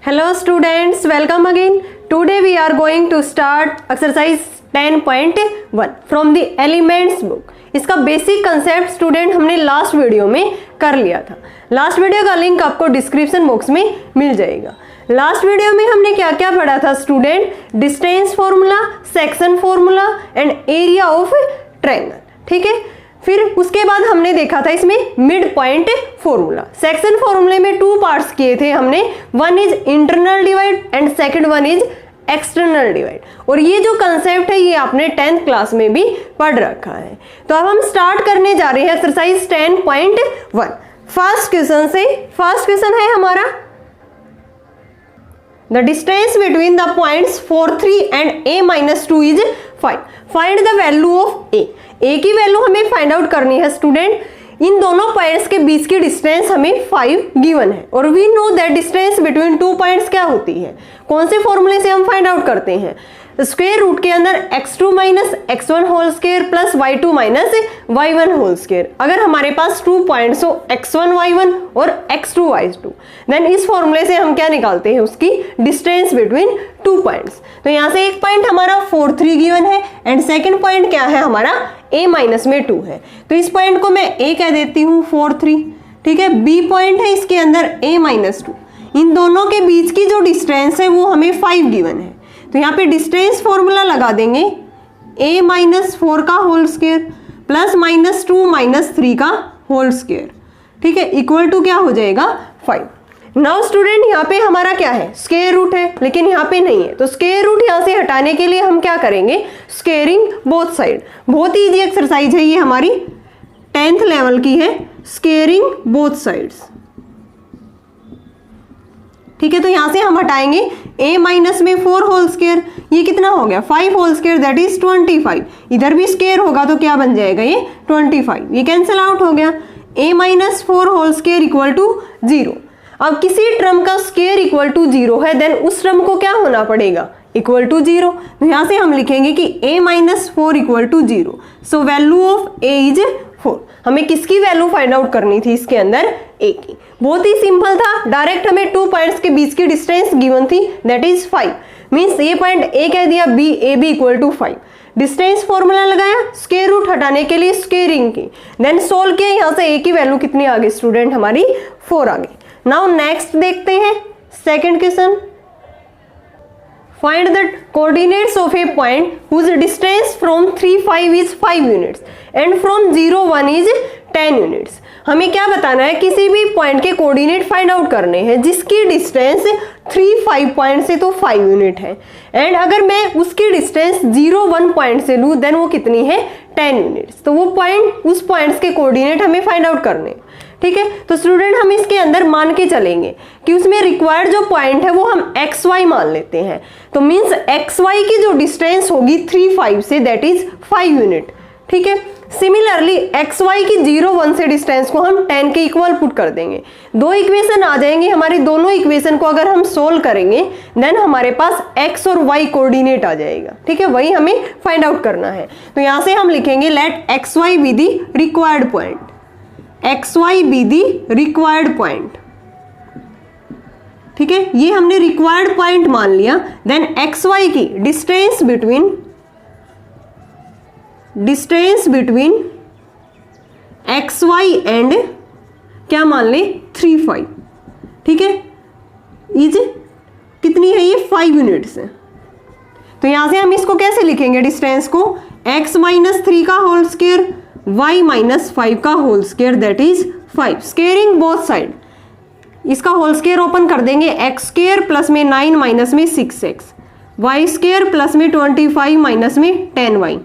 Hello students, welcome again. Today we are going to start exercise 10.1 from the elements book. इसका basic concept student हमने last video में कर लिया था. Last video का link आपको डिस्क्रिप्शन बॉक्स में मिल जाएगा. लास्ट वीडियो में हमने क्या क्या पढ़ा था student? Distance formula, section formula and area of triangle. ठीक है, फिर उसके बाद हमने देखा था इसमें मिड पॉइंट फॉर्मूला. सेक्शन फॉर्मूले में टू पार्ट्स किए थे हमने. One is internal divide and second one is external divide. और ये जो कंसेप्ट है ये आपने 10th क्लास में भी पढ़ रखा है. तो अब हम स्टार्ट करने जा रहे हैं एक्सरसाइज 10.1. फर्स्ट क्वेश्चन से. फर्स्ट क्वेश्चन है हमारा the distance between the points 4, 3 and a minus 2 is 5. Find the value of a. a की वैल्यू हमें फाइंड आउट करनी है स्टूडेंट. इन दोनों पॉइंट्स के बीच की डिस्टेंस हमें 5 गिवन है और we know that distance between two points क्या होती है. कौन से फॉर्मूले से हम फाइंड आउट करते हैं? स्क्वायर रूट के अंदर x2 minus x1 whole square plus y2 minus y1 whole square. अगर हमारे पास 2 पॉइंट्स हो x1 y1 और x2 y2, देन इस फॉर्मूले से हम क्या निकालते हैं? उसकी डिस्टेंस बिटवीन टू पॉइंट्स. तो यहाँ से एक पॉइंट हमारा 4, 3 गिवन है एंड सेकेंड पॉइंट क्या है हमारा? a माइनस में 2 है. तो इस पॉइंट को मैं a कह देती हूँ 4, 3. ठीक है, b पॉइंट है इसके अंदर a माइनस 2. इन दोनों के बीच की जो डिस्टेंस है वो हमें 5 गिवन है. तो यहाँ पे डिस्टेंस फॉर्मूला लगा देंगे a माइनस 4 का whole square plus minus 2 minus 3 का होल स्क्वायर. ठीक है, इक्वल टू क्या हो जाएगा? 5. नाउ स्टूडेंट यहाँ पे हमारा क्या है? स्क्वायर रूट है, लेकिन यहाँ पे नहीं है. तो स्क्वायर रूट यहाँ से हटाने के लिए हम क्या करेंगे? Squaring both side. बहुत ईजी एक्सरसाइज है ये, हमारी 10th लेवल की है. Squaring both sides. ठीक है, तो यहां से हम हटाएंगे a माइनस में 4 होल स्क्वायर. ये कितना हो गया? 5 होल स्क्वायर दैट इज 25. इधर भी स्क्वायर होगा तो क्या बन जाएगा? ये 25. ये कैंसिल आउट हो गया. a minus 4 whole square equal to 0. अब किसी टर्म का स्क्वायर इक्वल टू 0 है, देन उस टर्म को क्या होना पड़ेगा? Equal to 0. तो यहां से हम लिखेंगे कि a minus 4 equal to 0. So value of a is 4. हमें किसकी वैल्यू फाइंड आउट करनी थी इसके अंदर? a की. बहुत ही सिंपल था. डायरेक्ट हमें टू पॉइंट्स के बीच की डिस्टेंस गिवन थी दैट इज 5. मींस ये पॉइंट a कह दिया, b a b equal to 5. Distance formula लगाया स्क्वायर रूट हटाने के लिए स्क्वेयरिंग की, देन सोल्व किया. यहाँ से a की वैल्यू कितनी आ गई स्टूडेंट? हमारी 4 आ गई. नाउ नेक्स्ट देखते हैं second question. Find the coordinates of a point whose distance from 3, 5 is 5 units and from 0, 1 is 10 units. हमें क्या बताना है? किसी भी पॉइंट के कोऑर्डिनेट फाइंड आउट करने हैं जिसकी डिस्टेंस 3, 5 पॉइंट से तो 5 यूनिट है एंड अगर मैं उसकी डिस्टेंस 0, 1 पॉइंट से लूँ देन वो कितनी है? 10 यूनिट्स. तो वो पॉइंट, उस पॉइंट्स के कोऑर्डिनेट हमें फाइंड आउट करने हैं. ठीक है, तो स्टूडेंट हम इसके अंदर मान के चलेंगे कि उसमें रिक्वायर्ड जो पॉइंट है वो हम एक्स वाई मान लेते हैं. तो मींस एक्स वाई की जो डिस्टेंस होगी 3, 5 से दैट इज 5 यूनिट. ठीक है, सिमिलरली एक्स वाई की 0, 1 से डिस्टेंस को हम 10 के इक्वल पुट कर देंगे. दो इक्वेशन आ जाएंगे हमारी. दोनों इक्वेशन को अगर हम सोल्व करेंगे देन हमारे पास एक्स और वाई कोऑर्डिनेट आ जाएगा. ठीक है, वही हमें फाइंड आउट करना है. तो यहां से हम लिखेंगे let x y be the required point. XY be the required point. ठीक है, ये हमने रिक्वायर्ड पॉइंट मान लिया. देन XY की डिस्टेंस बिटवीन XY एंड क्या मान ले? 3, 5. ठीक है, इज कितनी है? ये 5 यूनिट्स है. तो यहां से हम इसको कैसे लिखेंगे डिस्टेंस को? x माइनस 3 का होल स्क्वायर y माइनस 5 का whole square that is 5. Squaring both side. इसका होल स्क्वायर ओपन कर देंगे. एक्स स्क्वायर प्लस में 9 माइनस में 6x, वाई स्क्वायर प्लस में 25 माइनस में 10y,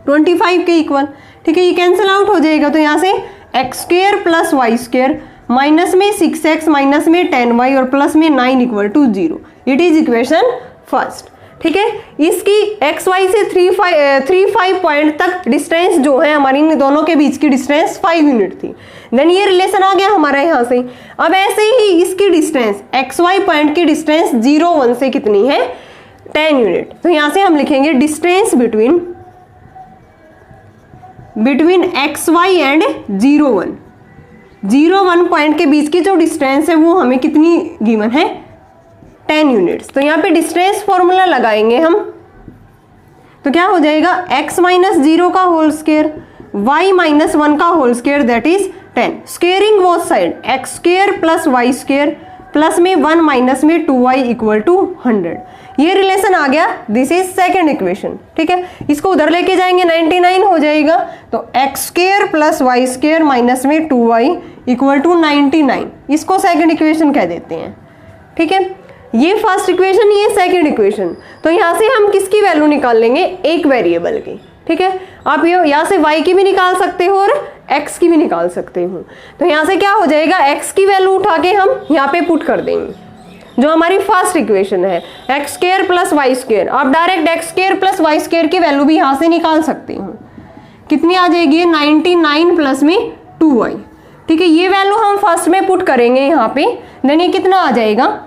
25 के इक्वल. ठीक है, ये कैंसिल आउट हो जाएगा. तो यहाँ से x square plus y square minus में 6x माइनस में 10y और प्लस में 9 equal to 0. It is equation first. ठीक है, इसकी एक्स वाई से 3, 5 पॉइंट तक डिस्टेंस जो है हमारी, इन दोनों के बीच की डिस्टेंस 5 यूनिट थी. देन ये रिलेशन आ गया हमारा यहाँ से. अब ऐसे ही इसकी डिस्टेंस एक्स वाई पॉइंट की डिस्टेंस 0, 1 से कितनी है? 10 यूनिट. तो यहाँ से हम लिखेंगे distance between x y and 0, 1 point के बीच की जो डिस्टेंस है वो हमें कितनी गिवन है? 10 यूनिट्स। तो यहाँ पे डिस्टेंस फॉर्मूला लगाएंगे हम, तो क्या हो जाएगा x माइनस 0 का होल स्क्वायर y माइनस 1 का whole square that is 10। Squaring both side x square plus y square plus में 1 माइनस में 2y इक्वल टू 100। ये रिलेशन आ गया, दिस इज सेकेंड इक्वेशन। ठीक है, इसको उधर लेके जाएंगे 99 हो जाएगा, तो x square plus y square minus में 2y इक्वल टू 99, इसको सेकेंड इक्वेशन कह देते हैं। ठीक है, ये फर्स्ट इक्वेशन, ये सेकेंड इक्वेशन। तो यहाँ से हम किसकी वैल्यू निकाल लेंगे, एक वेरिएबल की। ठीक है, आप ये यहाँ से y की भी निकाल सकते हो और x की भी निकाल सकते हो। तो यहाँ से क्या हो जाएगा, x की वैल्यू उठा के हम यहाँ पे पुट कर देंगे, जो हमारी फर्स्ट इक्वेशन है x square plus y square. आप direct x square plus y square की वैल्यू भी यहाँ से निकाल सकते हो। कितनी आ जाएगी, 99 प्लस में 2y। ठीक है, ये वैल्यू हम फर्स्ट में पुट करेंगे यहाँ पे, देन ये कितना आ जाएगा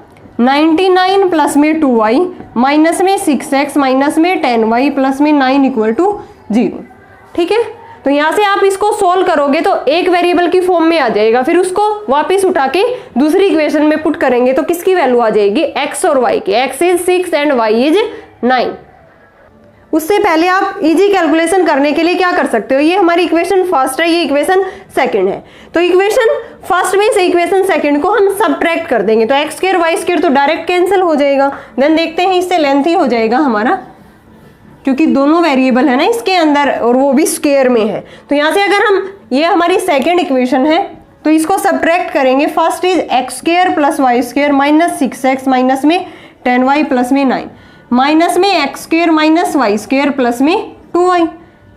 99 प्लस में 2y माइनस में 6x माइनस में 10y प्लस में 9 इक्वल टू 0। ठीक है, तो यहाँ से आप इसको सोल्व करोगे तो एक वेरिएबल की फॉर्म में आ जाएगा, फिर उसको वापस उठा के दूसरी इक्वेशन में पुट करेंगे तो किसकी वैल्यू आ जाएगी, x और y की। x is 6 and y is 9। उससे पहले आप इजी कैलकुलेशन करने के लिए क्या कर सकते हो, ये हमारी इक्वेशन फर्स्ट है, ये इक्वेशन सेकंड है, तो इक्वेशन फर्स्ट में से इक्वेशन सेकंड को हम सबट्रैक्ट कर देंगे, तो एक्स स्क्वायर वाई स्क्वायर तो डायरेक्ट कैंसिल हो जाएगा। देन देखते हैं, इससे लेंथी हो जाएगा हमारा, क्योंकि दोनों वेरिएबल है ना इसके अंदर और वो भी स्क्वायर में है। तो यहाँ से अगर हम, ये हमारी सेकेंड इक्वेशन है, तो इसको सबट्रैक्ट करेंगे। First is x square plus y square minus 6x minus में 10y प्लस में 9 माइनस में x square minus y square plus में 2y।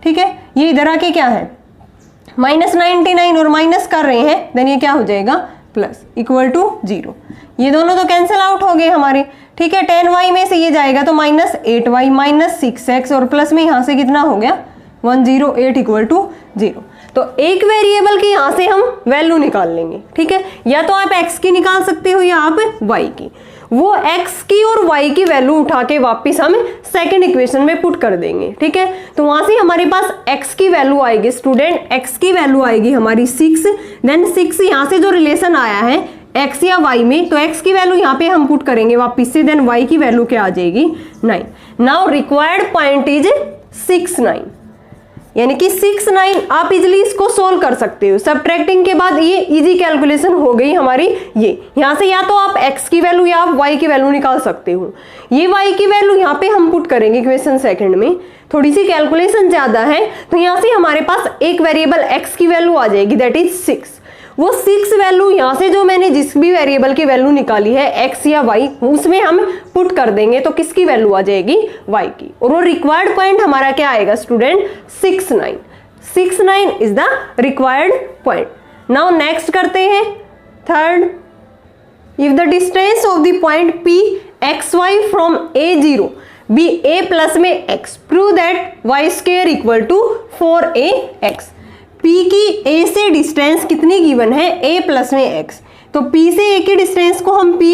ठीक है, ये इधर आके क्या है माइनस 99 और माइनस कर रहे हैं, देन ये क्या हो जाएगा प्लस इक्वल टू 0। ये दोनों तो कैंसिल आउट हो गए हमारे। ठीक है, 10y में से ये जाएगा तो माइनस 8y माइनस 6x और प्लस में यहाँ से कितना हो गया 108 इक्वल टू 0। तो एक वेरिएबल की यहाँ से हम वैल्यू निकाल लेंगे। ठीक है, या तो आप x की निकाल सकते हो या आप y की। वो x की और y की वैल्यू उठा के वापस हम सेकंड इक्वेशन में पुट कर देंगे। ठीक है, तो वहां से हमारे पास x की वैल्यू आएगी स्टूडेंट, x की वैल्यू आएगी हमारी 6। देन 6 यहाँ से जो रिलेशन आया है x या y में, तो x की वैल्यू यहाँ पे हम पुट करेंगे वापस से, देन y की वैल्यू क्या आ जाएगी 9। नाउ रिक्वायर्ड पॉइंट इज 6 9, यानी कि 6 9। आप इजिली इसको सोल्व कर सकते हो। सबट्रैक्टिंग के बाद ये इजी कैलकुलेशन हो गई हमारी। ये यहाँ से या तो आप x की वैल्यू या आप y की वैल्यू निकाल सकते हो। ये y की वैल्यू यहाँ पे हम पुट करेंगे इक्वेशन सेकंड में, थोड़ी सी कैलकुलेशन ज्यादा है, तो यहाँ से हमारे पास एक वेरिएबल x की वैल्यू आ जाएगी दैट इज 6। वो 6 वैल्यू यहाँ से जो मैंने जिस भी वेरिएबल की वैल्यू निकाली है x या y, उसमें हम पुट कर देंगे तो किसकी वैल्यू आ जाएगी y की। और वो रिक्वायर्ड पॉइंट हमारा क्या आएगा student 6 9। 6 9 is the required point. Now next करते हैं third, if the distance of the point p xy from a0 be a plus में x, prove that y square equal to 4ax। P की A से distance कितनी given है, A plus में x, तो P से A की distance को हम P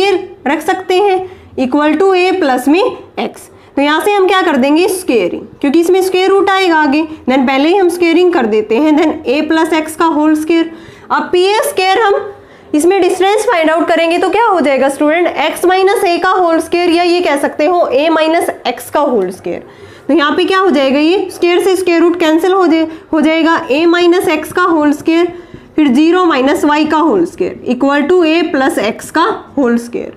रख सकते हैं इक्वल टू A प्लस में x। तो यहाँ से हम क्या कर देंगे स्क्वेयरिंग, क्योंकि इसमें स्क्वेयर रूट आएगा आगे, देन पहले ही हम स्क्वेयरिंग कर देते हैं, देन A प्लस एक्स का होल स्क्वेयर। अब P A स्क्वेयर हम इसमें डिस्टेंस फाइंड आउट करेंगे तो क्या हो जाएगा स्टूडेंट x माइनस a का होल स्क्वेयर, या ये कह सकते हो a माइनस x का होल स्क्वेयर। तो यहाँ पे क्या हो जाएगा, ये स्क्वेयर से स्क्वेयर रूट कैंसिल हो जाएगा, a माइनस एक्स का होल स्क्वेयर, फिर 0 माइनस वाई का whole square equal to a plus x का होल स्क्वेयर।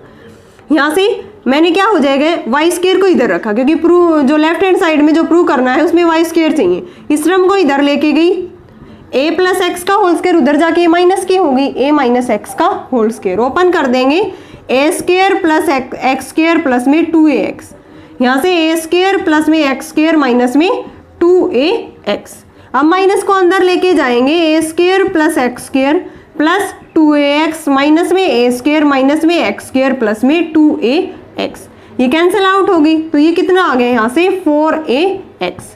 यहाँ से मैंने क्या हो जाएगा वाई स्क्वेयर को इधर रखा, क्योंकि प्रूव जो लेफ्ट हैंड साइड में जो प्रूव करना है उसमें वाई स्क्वेयर चाहिए, इस टर्म को इधर लेके गई, a प्लस एक्स का होल स्क्वेयर उधर जाके a माइनस की होगी, a माइनस एक्स का होल स्क्वेयर। ओपन कर देंगे a square plus x square plus में 2ax, यहाँ से a स्क्वेयर प्लस में एक्स स्क्वेयर माइनस में 2ax। अब माइनस को अंदर लेके जाएंगे, a square plus x square plus 2ax minus में a स्क्वेयर माइनस में एक्स स्क्वेयर प्लस में 2ax, ये कैंसिल आउट होगी, तो ये कितना आ गया यहाँ से 4ax।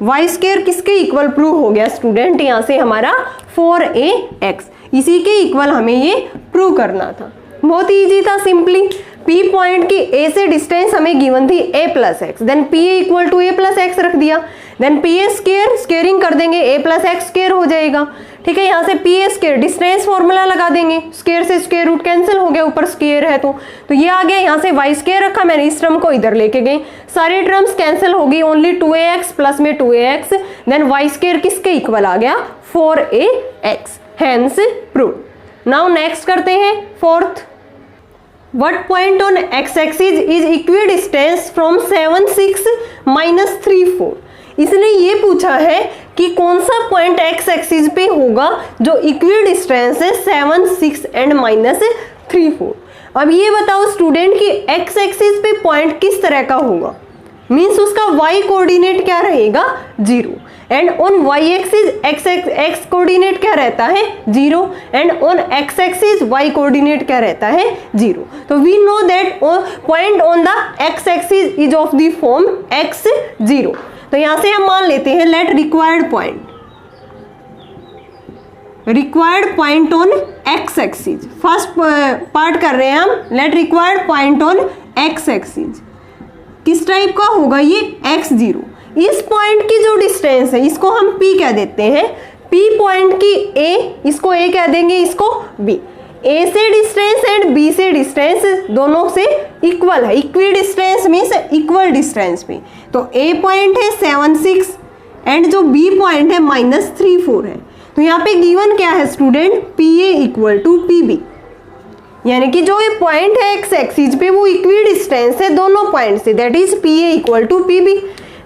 वाई स्क्वेयर किसके इक्वल प्रूव हो गया स्टूडेंट, यहाँ से हमारा 4ax, इसी के इक्वल हमें ये प्रूव करना था। बहुत इजी था, सिंपली। पी पॉइंट की ए से डिस्टेंस हमें गिवन थी a plus x, then P A equal to A plus x रख दिया, then P A square, squaring कर देंगे a प्लस एक्स स्क्वायर हो जाएगा। ठीक है, यहाँ से P A square distance formula लगा देंगे, स्क्वायर से स्क्वायर रूट कैंसिल हो गया, ऊपर स्क्वायर है तो ये आ गया। यहाँ से वाई स्क्वायर रखा मैंने, इस टर्म को इधर लेके गई, सारी टर्म्स कैंसिल होगी, ओनली 2ax प्लस में 2ax, देन वाई स्क्वायर किसके इक्वल आ गया 4ax, hence prove. Now next करते हैं fourth. What point on x-axis is equidistant from 7, 6 minus 3, 4? इसने ये पूछा है कि कौन सा पॉइंट एक्स एक्सिस पे होगा जो इक्विडिस्टेंस है 7, 6 एंड -3, 4। अब ये बताओ स्टूडेंट कि एक्स एक्सिस पे पॉइंट किस तरह का होगा, मीन्स उसका y कोऑर्डिनेट क्या रहेगा 0, and on y axis x coordinate क्या रहता है 0, and on x axis y coordinate क्या रहता है 0। तो we know that point on the x axis is of the form x 0। तो यहां से हम मान लेते हैं let required point on x axis, first part कर रहे हैं हम, let required point on x axis किस टाइप का होगा ये x0। इस पॉइंट की जो डिस्टेंस है इसको हम p कह देते हैं, p पॉइंट की a, इसको a कह देंगे, इसको b। a से डिस्टेंस एंड b से डिस्टेंस दोनों से इक्वल है, equi distance means equal distance पे। तो a पॉइंट है 7, 6 एंड जो b पॉइंट है -3, 4 है। तो यहाँ पे गिवन क्या है student, pa equal to pb, यानी कि जो ये पॉइंट है एक्स एक्सिस पे वो इक्वी डिस्टेंस है दोनों पॉइंट से, that is pa equal to pb।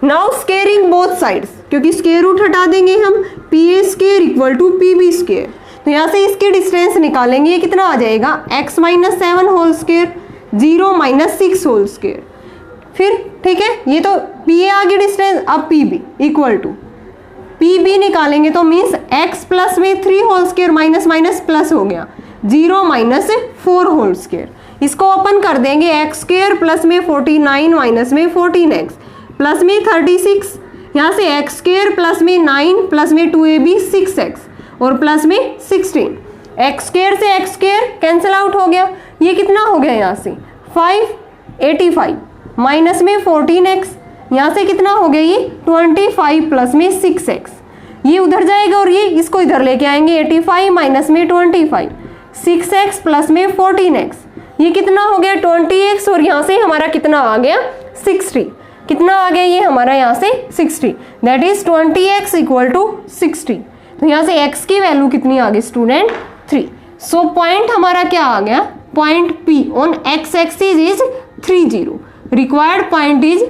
Now squaring both sides, क्योंकि स्क्वायर रूट हटा देंगे हम, pa square equal to pb square. तो यहाँ से इसके डिस्टेंस निकालेंगे, ये कितना आ जाएगा x - 7 whole square, 0 - 6 whole square. फिर ठीक है, ये तो pa आ गया डिस्टेंस, अब pb इक्वल टू pb निकालेंगे तो मीन्स x प्लस में 3 whole square minus minus plus हो गया 0 - 4 होल स्क्वायर। इसको ओपन कर देंगे, एक्स स्क्वायर प्लस में 49 माइनस में 14x प्लस में 36, यहाँ से एक्स स्क्वायर प्लस में 9 प्लस में 2ab 6x और प्लस में 16, एक्स स्क्वायर से एक्स स्क्वायर कैंसिल आउट हो गया, ये कितना हो गया यहाँ से 585 माइनस में 14x, यहाँ से कितना हो गया ये 25 प्लस में 6x, ये उधर जाएगा और ये इसको इधर लेके आएंगे, 85 माइनस में 25, 6x प्लस में 14x, ये कितना हो गया 20x, और यहाँ से हमारा कितना आ गया 60, कितना आ गया ये हमारा यहाँ से 60, that is 20x equal to 60। तो यहाँ से x की वैल्यू कितनी आ गई स्टूडेंट 3। सो पॉइंट हमारा क्या आ गया, point P on x axis is 30, required point is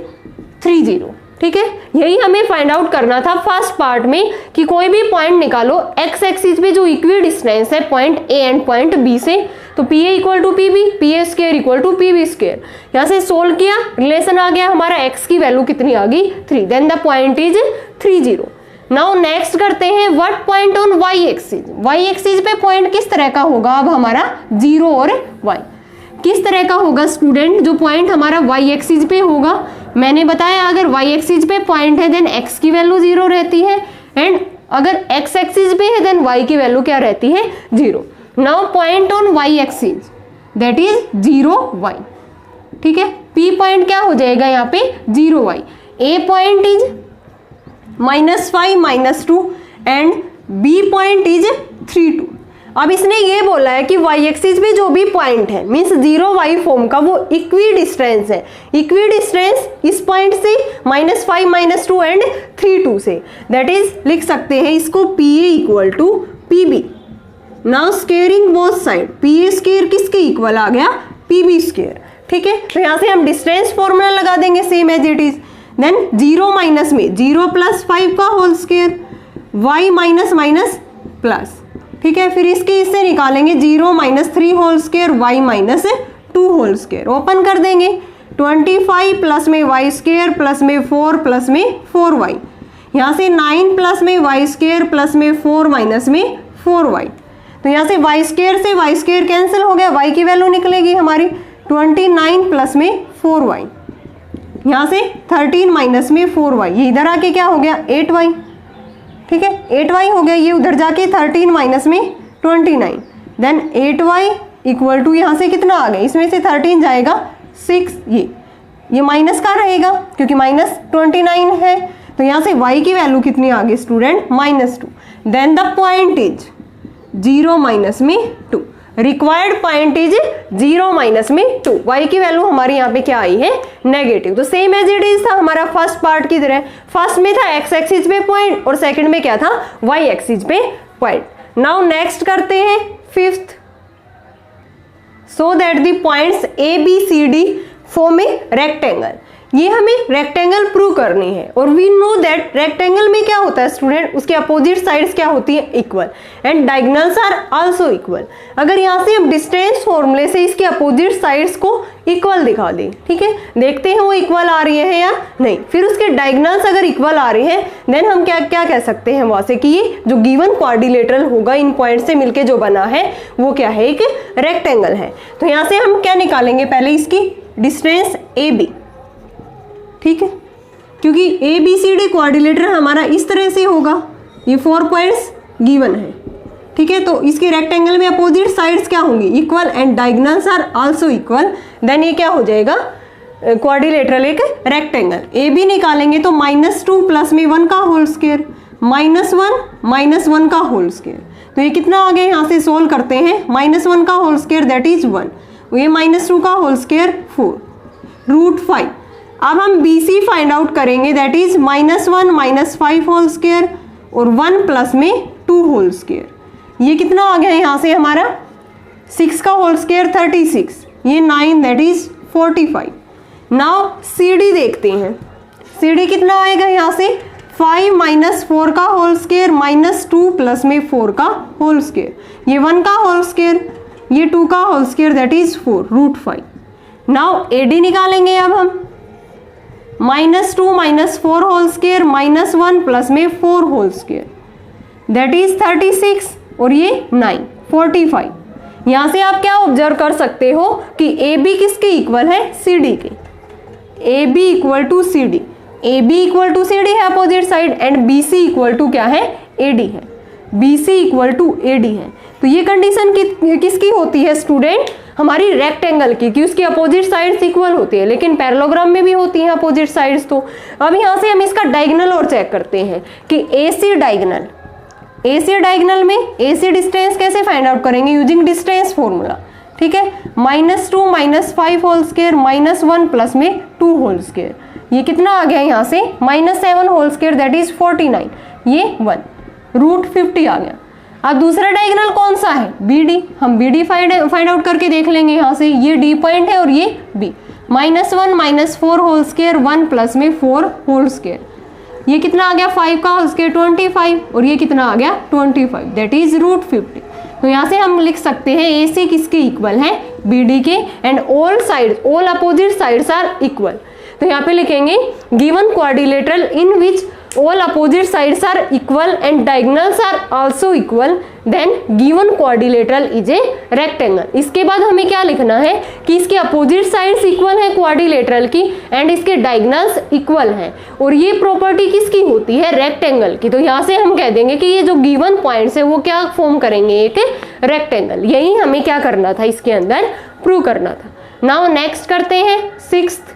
30। ठीक है, यही हमें फाइंड आउट करना था फर्स्ट पार्ट में कि कोई भी पॉइंट निकालो x एक्सिस पे जो इक्वी डिस्टेंस है point A and point B से, तो pa equal to pb, pa square equal to pb square. यहाँ से सोल्व किया, रिलेशन आ गया हमारा, x की वैल्यू कितनी आ गई 3, then the point is 30। Now next करते हैं what point on y axis. y axis पे पॉइंट किस तरह का होगा अब हमारा 0 और y, किस तरह का होगा स्टूडेंट जो पॉइंट हमारा y एक्सिस पे होगा। मैंने बताया अगर y एक्सिस पे पॉइंट है देन x की वैल्यू 0 रहती है, एंड अगर x एक्सिस पे है देन y की वैल्यू क्या रहती है 0। Now point on y axis that is 0y। ठीक है, p पॉइंट क्या हो जाएगा यहाँ पे 0y, a point is -5 -2 and b point is 3 2। अब इसने ये बोला है कि y एक्सिस पे जो भी पॉइंट है मींस 0y फॉर्म का वो इक्वी डिस्टेंस है, इक्वी डिस्टेंस इस पॉइंट से -5 -2 एंड 3 2 से, दैट इज लिख सकते हैं इसको pa equal to pb। Now squaring both side, pa square किसके इक्वल आ गया pb स्क्वेयर। ठीक है, तो यहाँ से हम डिस्टेंस फॉर्मूला लगा देंगे same as it is, then 0 minus में 0 + 5 का whole square, y minus minus plus. ठीक है, फिर इसके इससे निकालेंगे 0 - 3 whole square, y - 2 whole square, open कर देंगे 25 प्लस में y स्क्वेयर प्लस में 4 प्लस में 4y, यहाँ से 9 प्लस में y स्क्वेयर प्लस में 4 माइनस में 4y। तो यहाँ से y स्क्वेयर से y स्क्वेयर कैंसिल हो गया, y की वैल्यू निकलेगी हमारी 29 प्लस में 4y, यहाँ से 13 माइनस में 4y, ये इधर आके क्या हो गया 8y। ठीक है, 8y हो गया, ये उधर जाके 13 माइनस में 29, देन 8y इक्वल टू यहाँ से कितना आ गया, इसमें से 13 जाएगा 6, ये माइनस का रहेगा क्योंकि -29 है। तो यहाँ से y की वैल्यू कितनी आ गई student, -2। Then the point is 0 minus में 2, रिक्वायर्ड पॉइंट इज 0 माइनस में 2। y की वैल्यू हमारी यहाँ पे क्या आई है, नेगेटिव। तो सेम एज इट इज था हमारा फर्स्ट पार्ट की तरह। फर्स्ट में था x एक्सिस पे पॉइंट और सेकंड में क्या था, y एक्सिस पे पॉइंट। नाउ नेक्स्ट करते हैं fifth. So that the points A B C D form a rectangle. ये हमें रेक्टेंगल प्रूव करनी है और वी नो दैट रेक्टेंगल में क्या होता है स्टूडेंट, उसके अपोजिट साइड्स क्या होती है, equal, and diagonals are also equal. अगर यहाँ से हम डिस्टेंस फॉर्मूले से इसके अपोजिट साइड्स को इक्वल दिखा दें, ठीक है, देखते हैं वो इक्वल आ रही है या नहीं। फिर उसके डायगोनल्स अगर इक्वल आ रहे हैं देन हम क्या क्या कह सकते हैं वहां से कि ये जो गिवन क्वाड्रिलेटरल होगा इन पॉइंट से मिलके जो बना है वो क्या है, एक रेक्टेंगल है। तो यहाँ से हम क्या निकालेंगे, पहले इसकी डिस्टेंस ए बी, ठीक है, क्योंकि A B C D quadrilateral हमारा इस तरह से होगा, ये 4 पॉइंट्स गिवन है, ठीक है। तो इसके रेक्टेंगल में अपोजिट साइड्स क्या होंगी, equal, and diagonals are also equal. Then ये क्या हो जाएगा, क्वाड्रिलेटरल एक रेक्टेंगल। ए बी निकालेंगे तो -2 प्लस में 1 का होल स्क्वायर, -1 का होल स्क्वायर। तो ये कितना आ गया, यहाँ से सोल्व करते हैं, -1 का होल स्क्वायर दैट इज 1, ये -2 का होल स्क्वायर 4, √5। अब हम बी सी फाइंड आउट करेंगे दैट इज -1 -5 होल स्क्वायर और 1 प्लस में 2 होल स्क्वायर। ये कितना आ गया यहाँ से हमारा, 6 का होल स्क्वायर 36, ये 9 that is 45। Now C D देखते हैं, सी डी कितना आएगा यहाँ से, 5 - 4 का होल स्क्वायर -2 प्लस में 4 का होल स्क्वायर, ये 1 का होल स्क्वायर, ये 2 का whole square that is 4, √5। Now A D निकालेंगे अब हम, -2 - 4 होल स्क्वायर -1 प्लस में 4 होल स्क्वायर दैट इज 36 और ये 9, 45। यहाँ से आप क्या ऑब्जर्व कर सकते हो कि ए बी किसके इक्वल है, सी डी के, A B equal to C D, A B equal to C D है opposite side, and B C equal to क्या है, ए डी है, B C equal to A D है। तो ये कंडीशन किसकी होती है स्टूडेंट, हमारी रेक्टेंगल की, कि उसकी अपोजिट साइड्स इक्वल होती है, लेकिन पैरेललोग्राम में भी होती हैं अपोजिट साइड्स। तो अब यहाँ से हम इसका डायगोनल और चेक करते हैं कि ए सी डायगोनल में ए सी डिस्टेंस कैसे फाइंड आउट करेंगे, यूजिंग डिस्टेंस फॉर्मूला, ठीक है, -2 - 5 होल स्क्वायर -1 प्लस में 2 होल स्क्वायर, ये कितना आ गया यहाँ से, -7 होल स्क्वायर दैट इज 49, ये 1, √50 आ गया। अब दूसरा डायगोनल कौन सा है, बी डी, हम बी डी फाइंड आउट करके देख लेंगे। यहाँ से ये डी पॉइंट है और ये बी, -1 - 4 होल स्क्वायर 1 प्लस में 4 होल स्क्वायर, ये कितना आ गया, 5 का होल स्क्वायर 25 और ये कितना आ गया 25 दैट इज √50। तो यहाँ से हम लिख सकते हैं ए सी किसके इक्वल है, बी डी के, and all opposite sides are equal. तो यहाँ पे लिखेंगे given quadrilateral in which all opposite sides are equal and diagonals are also equal, then given quadrilateral is a rectangle। इसके बाद हमें क्या लिखना है कि इसके अपोजिट साइड्स इक्वल है क्वाड्रिलेटरल की, एंड इसके डायगोनल्स इक्वल हैं, और ये प्रॉपर्टी किसकी होती है, रेक्टेंगल की। तो यहाँ से हम कह देंगे कि ये जो गिवन पॉइंट्स है वो क्या फॉर्म करेंगे, एक रेक्टेंगल। यही हमें क्या करना था, इसके अंदर प्रूव करना था। नाउ नेक्स्ट करते हैं 6th।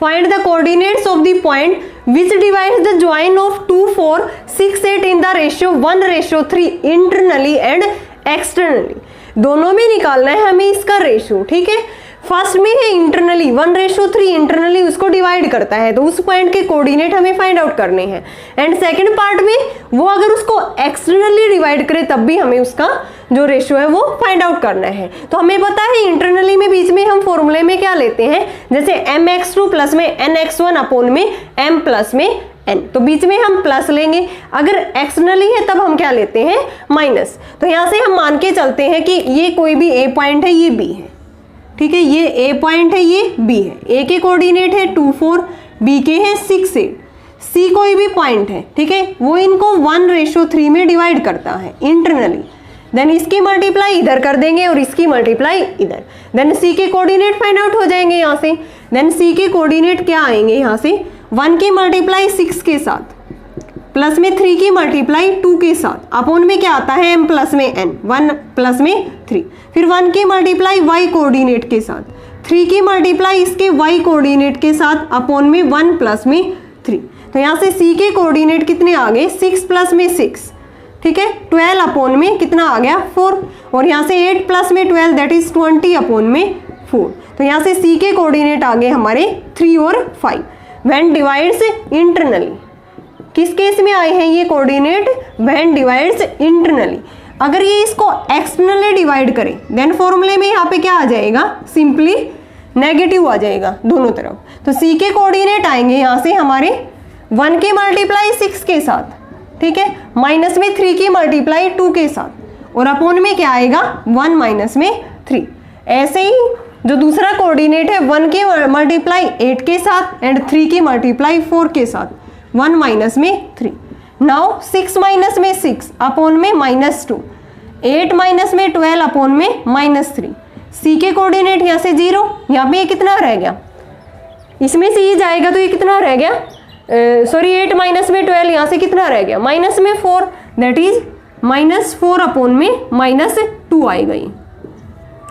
Find the coordinates of the point which divides the join of 2, 4, 6, 8 in the ratio 1:3 internally and externally। दोनों में निकालना है हमें इसका रेशियो, ठीक है। फर्स्ट में है इंटरनली 1:3 इंटरनली उसको डिवाइड करता है, तो उस पॉइंट के कोऑर्डिनेट हमें फाइंड आउट करने हैं। एंड सेकंड पार्ट में वो अगर उसको एक्सटर्नली डिवाइड करे तब भी हमें उसका जो रेशियो है वो फाइंड आउट करना है। तो हमें पता है इंटरनली में बीच में हम फॉर्मूले में क्या लेते हैं, जैसे mx2 प्लस में nx1 अपॉन में m प्लस में n, तो बीच में हम प्लस लेंगे। अगर एक्सटर्नली है तब हम क्या लेते हैं, माइनस। तो यहाँ से हम मान के चलते हैं कि ये कोई भी a पॉइंट है, ये b है, ठीक है, ये a पॉइंट है, ये b है। a के कोऑर्डिनेट है 2, 4, b के है 6, 8, c कोई भी पॉइंट है, ठीक है, वो इनको 1:3 में डिवाइड करता है इंटरनली। देन इसकी मल्टीप्लाई इधर कर देंगे और इसकी मल्टीप्लाई इधर, देन c के कोऑर्डिनेट फाइंड आउट हो जाएंगे यहाँ से। देन c के कोऑर्डिनेट क्या आएंगे यहाँ से, 1 की मल्टीप्लाई 6 के साथ, प्लस में 3 की मल्टीप्लाई 2 के साथ, अपॉन में क्या आता है m प्लस में n, 1 प्लस में 3, फिर 1 की मल्टीप्लाई y कोऑर्डिनेट के साथ, 3 की मल्टीप्लाई इसके y कोऑर्डिनेट के साथ, अपॉन में 1 प्लस में 3। तो यहाँ से c के कोऑर्डिनेट कितने आ गए 6 प्लस में 6, ठीक है, 12 अपॉन में कितना आ गया 4, और यहाँ से 8 प्लस में 12 दैट इज 20 अपॉन में 4। तो यहाँ से c के कोऑर्डिनेट आ गए हमारे 3 और 5। व्हेन डिवाइड्स इंटरनली, किस केस में आए हैं ये कोऑर्डिनेट, व्हेन डिवाइड्स इंटरनली। अगर ये इसको एक्सटर्नली डिवाइड करें देन फॉर्मूले में यहाँ पे क्या आ जाएगा, सिंपली नेगेटिव आ जाएगा दोनों तरफ। तो c के कोऑर्डिनेट आएंगे यहाँ से हमारे 1 की मल्टीप्लाई 6 के साथ, ठीक है, माइनस में 3 की मल्टीप्लाई 2 के साथ, और अपॉन में क्या आएगा 1 माइनस में 3। ऐसे ही जो दूसरा कोऑर्डिनेट है 1 की मल्टीप्लाई 8 के साथ एंड 3 की मल्टीप्लाई 4 के साथ, 1 माइनस में 3। नाउ 6 माइनस में 6 अपॉन में -2, 8 माइनस में 12 अपॉन में -3। सी के कोऑर्डिनेट यहाँ से 0, यहाँ पे ये कितना रह गया, इसमें से ये जाएगा तो ये कितना रह गया, सॉरी 8 माइनस में 12 यहाँ से कितना रह गया माइनस में 4, दैट इज -4 अपॉन में -2 आएगा ये,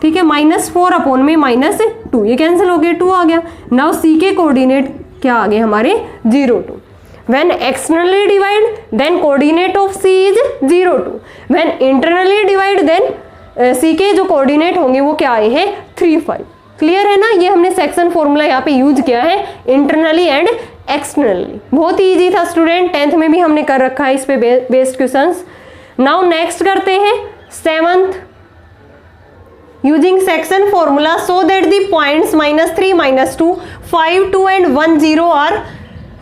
ठीक है, -4 अपॉन में -2, ये कैंसिल हो गया, 2 आ गया। नाउ सी के कोऑर्डिनेट क्या आ गए हमारे 0 2। When externally divide then coordinate of C is 0 2. When internally divide then C के जो कोऑर्डिनेट होंगे वो क्या आए हैं 3 5। क्लियर है ना, ये हमने सेक्शन फॉर्मूला यहाँ पे यूज किया है इंटरनली एंड एक्सटर्नली। बहुत ही इजी था स्टूडेंट, 10th में भी हमने कर रखा है इस पे बेस्ड क्वेश्चंस। नाउ नेक्स्ट करते हैं 7th, using section formula so that the points -3 -2 5 2 and 1 0 are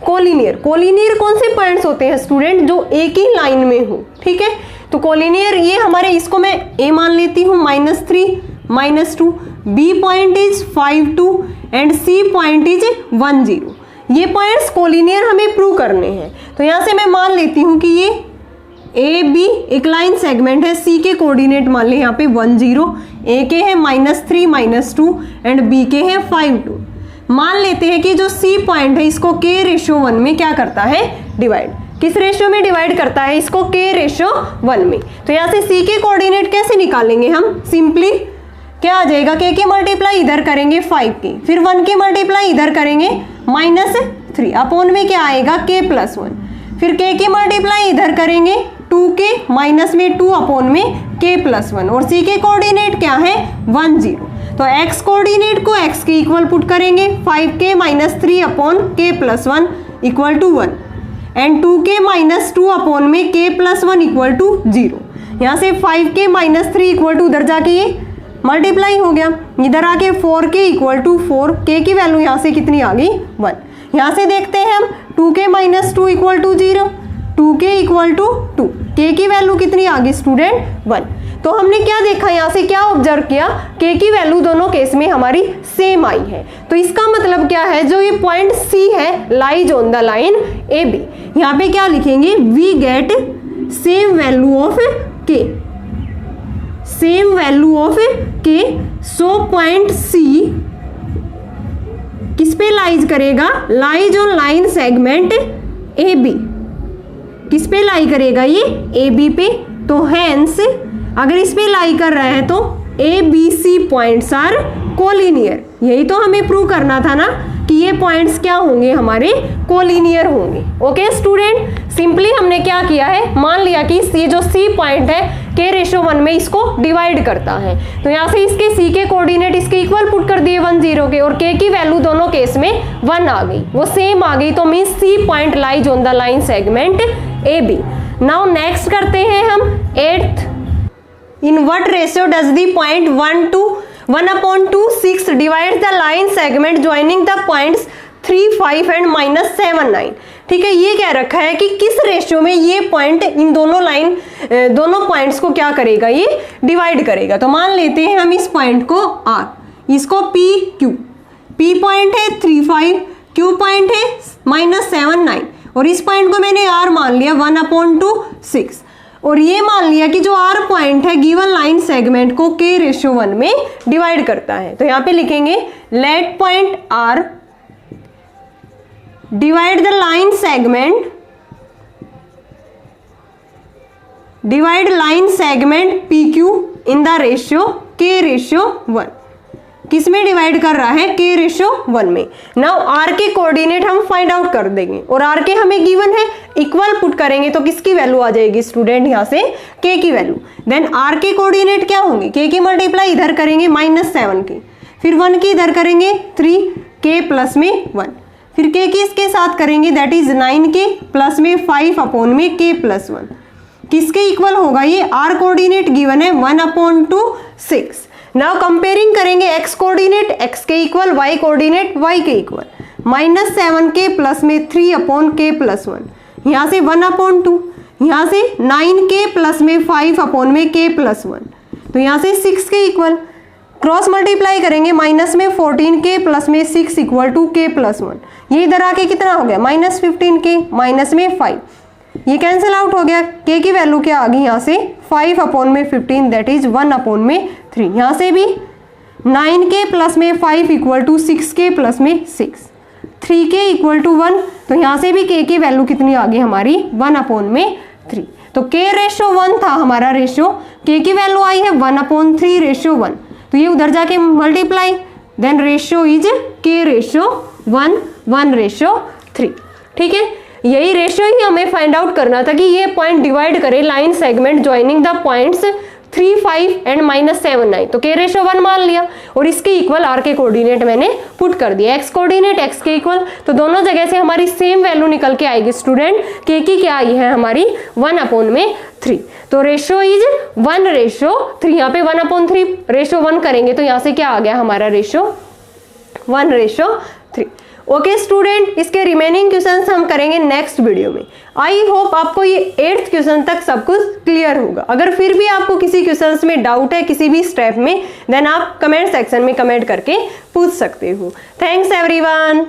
collinear. Collinear कौन से पॉइंट्स होते हैं स्टूडेंट, जो एक ही लाइन में हो, ठीक है। तो कोलिनियर ये हमारे, इसको मैं ए मान लेती हूँ -3 -2, B point is 5 2 and C point is 1 0। ये पॉइंट्स कोलिनियर हमें प्रूव करने हैं। तो यहाँ से मैं मान लेती हूँ कि ये ए बी एक लाइन सेगमेंट है, सी के कोऑर्डिनेट मान ले यहाँ पे 1 0, ए के हैं -3 -2 एंड बी के हैं 5 2। मान लेते हैं कि जो सी पॉइंट है इसको के रेशियो 1 में क्या करता है डिवाइड, किस रेशियो में डिवाइड करता है इसको, के रेशियो 1 में। तो यहाँ से सी के कोऑर्डिनेट कैसे निकालेंगे हम, सिंपली क्या आ जाएगा, के की मल्टीप्लाई इधर करेंगे 5 की, फिर 1 की मल्टीप्लाई इधर करेंगे -3, अपॉन में क्या आएगा के प्लस 1, फिर के की मल्टीप्लाई इधर करेंगे 2 के, माइनस में 2 अपॉन में के प्लस 1, और सी के कोऑर्डिनेट क्या है 1 0। तो x कोऑर्डिनेट को x के इक्वल पुट करेंगे, 5k -3 upon k plus 1 equal to 1 and 2k -2 upon में k प्लस 1 इक्वल टू 0। यहाँ से 5k -3 इक्वल टू उधर जाके ये मल्टीप्लाई हो गया, इधर आके 4k इक्वल टू 4, k की वैल्यू यहाँ से कितनी आ गई 1। यहाँ से देखते हैं हम 2k -2 equal to 0, 2k equal to 2, k की वैल्यू कितनी आ गई स्टूडेंट 1। तो हमने क्या देखा, यहाँ से क्या ऑब्जर्व किया, k की वैल्यू दोनों केस में हमारी सेम आई है। तो इसका मतलब क्या है, जो ये पॉइंट C है lies on the line AB, यहाँ पे क्या लिखेंगे, we get same value of k, same value of k। So point C किस पे लाइज करेगा, lies on line segment AB, किस पे लाई करेगा ये AB पे। तो हेंस अगर इस पे लाई कर रहा है तो ABC पॉइंट्स आर कोलिनियर। यही तो हमें प्रूव करना था ना कि ये पॉइंट्स क्या होंगे, हमारे कोलिनियर होंगे। ओके स्टूडेंट, सिंपली हमने क्या किया है, मान लिया कि ये जो C पॉइंट है के रेशियो 1 में इसको डिवाइड करता है। तो यहाँ से इसके C के कोऑर्डिनेट इसके इक्वल पुट कर दिए 1 0 के, और K की वैल्यू दोनों केस में 1 आ गई, वो सेम आ गई। तो means C point lies on the line segment AB। Now next करते हैं हम 8th, in what ratio does the point 1/2 6 divides the line segment joining the points 3 5 and -7 9। ठीक है, ये क्या रखा है कि किस रेशियो में ये पॉइंट इन दोनों पॉइंट्स को क्या करेगा, ये डिवाइड करेगा। तो मान लेते हैं हम इस पॉइंट को R, इसको PQ, P पॉइंट है 3 5, Q पॉइंट है -7 9, और इस पॉइंट को मैंने R मान लिया 1/2 6, और ये मान लिया कि जो R पॉइंट है गिवन लाइन सेगमेंट को K रेशियो 1 में डिवाइड करता है। तो यहाँ पे लिखेंगे let point R divide the line segment divide line segment P Q in the ratio k/1। किस में डिवाइड कर रहा है? k/1 में। नाउ आर के कोऑर्डिनेट हम फाइंड आउट कर देंगे और आर के हमें गिवन है, इक्वल पुट करेंगे तो किसकी वैल्यू आ जाएगी स्टूडेंट? यहाँ से k की वैल्यू। देन आर के कोऑर्डिनेट क्या होंगे? k की मल्टीप्लाई इधर करेंगे -7 की, फिर 1 की इधर करेंगे 3, k प्लस में 1, फिर k की इसके साथ करेंगे दैट इज 9k प्लस में 5 अपॉन में k प्लस 1। किसके इक्वल होगा ये? आर कोऑर्डिनेट गिवन है 1/6। नाउ कंपेयरिंग करेंगे x कोऑर्डिनेट x के इक्वल, y कोऑर्डिनेट y के इक्वल। -7k प्लस में 3 अपॉन k प्लस 1, यहाँ से 1/2, यहाँ से 9k प्लस में 5 अपॉन में k प्लस 1, तो यहाँ से 6 के इक्वल। क्रॉस मल्टीप्लाई करेंगे माइनस में 14k प्लस में 6 इक्वल टू k प्लस 1। ये इधर आके कितना हो गया? -15k माइनस में 5, ये कैंसिल आउट हो गया। k की वैल्यू क्या आ गई यहाँ से? 5 अपॉन में 15 दैट इज 1 अपॉन में 3। यहाँ से भी 9k प्लस में 5 इक्वल टू 6k प्लस में 6, 3k इक्वल टू 1, तो यहाँ से भी k की वैल्यू कितनी आ गई हमारी? 1 अपॉन में 3। तो k/1 था हमारा रेशियो, k की वैल्यू आई है 1/3/1, तो ये उधर जाके multiply, than ratio is k/1 1/3। ठीक है, यही रेशियो ही हमें फाइंड आउट करना था कि ये पॉइंट डिवाइड करे line segment joining the points 3, 5 and -7, 9, तो k/1 मान लिया और इसके इक्वल r के कोऑर्डिनेट मैंने पुट कर दिया, x कोऑर्डिनेट x के इक्वल, तो दोनों जगह से हमारी सेम वैल्यू निकल के आएगी स्टूडेंट। k की क्या आई है हमारी? 1/3, तो रेशियो इज 1/3। यहाँ पे 1/3 रेशियो 1 करेंगे तो यहाँ से क्या आ गया हमारा रेशियो? 1/3। ओके स्टूडेंट, इसके रिमेनिंग क्वेश्चंस हम करेंगे नेक्स्ट वीडियो में। आई होप आपको ये 8th क्वेश्चन तक सब कुछ क्लियर होगा। अगर फिर भी आपको किसी क्वेश्चंस में डाउट है किसी भी स्टेप में, देन आप कमेंट सेक्शन में कमेंट करके पूछ सकते हो। Thanks everyone.